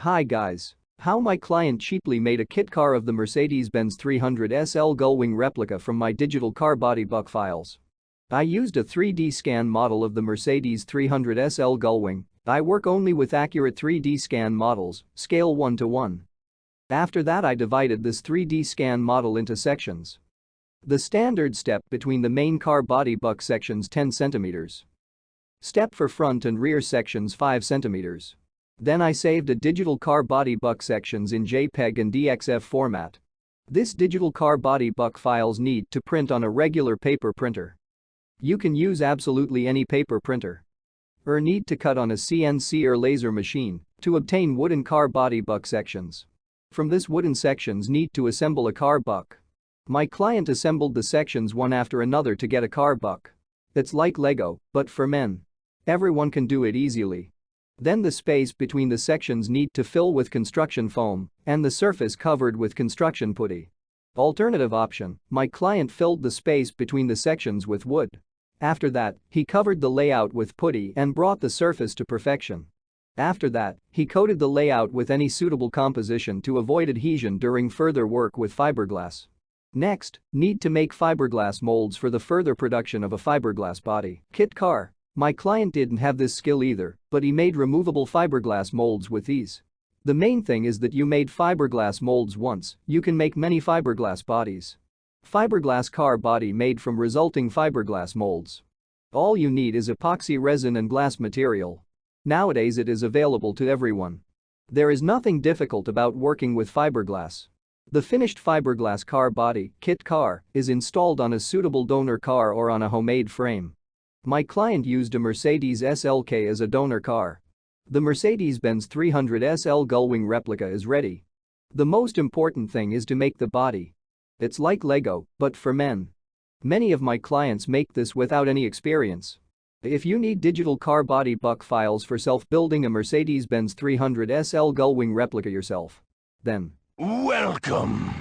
Hi guys. How my client cheaply made a kit car of the Mercedes Benz 300SL Gullwing replica from my digital car body buck files. I used a 3D scan model of the Mercedes 300SL Gullwing. I work only with accurate 3D scan models, scale 1:1. After that I divided this 3D scan model into sections. The standard step between the main car body buck sections 10 cm. Step for front and rear sections 5 cm. Then I saved a digital car body buck sections in JPEG and DXF format. This digital car body buck files need to print on a regular paper printer. You can use absolutely any paper printer. Or need to cut on a CNC or laser machine to obtain wooden car body buck sections. From this wooden sections need to assemble a car buck. My client assembled the sections one after another to get a car buck. It's like Lego, but for men. Everyone can do it easily. Then the space between the sections need to fill with construction foam and the surface covered with construction putty. Alternative option, my client filled the space between the sections with wood. After that, he covered the layout with putty and brought the surface to perfection. After that, he coated the layout with any suitable composition to avoid adhesion during further work with fiberglass. Next, need to make fiberglass molds for the further production of a fiberglass body kit car. My client didn't have this skill either, but he made removable fiberglass molds with ease. The main thing is that you made fiberglass molds once, you can make many fiberglass bodies. Fiberglass car body made from resulting fiberglass molds. All you need is epoxy resin and glass material. Nowadays it is available to everyone. There is nothing difficult about working with fiberglass. The finished fiberglass car body kit car is installed on a suitable donor car or on a homemade frame. My client used a Mercedes SLK as a donor car. The Mercedes Benz 300SL Gullwing replica is ready. The most important thing is to make the body. It's like Lego, but for men. Many of my clients make this without any experience. If you need digital car body buck files for self-building a Mercedes Benz 300SL Gullwing replica yourself, then Welcome.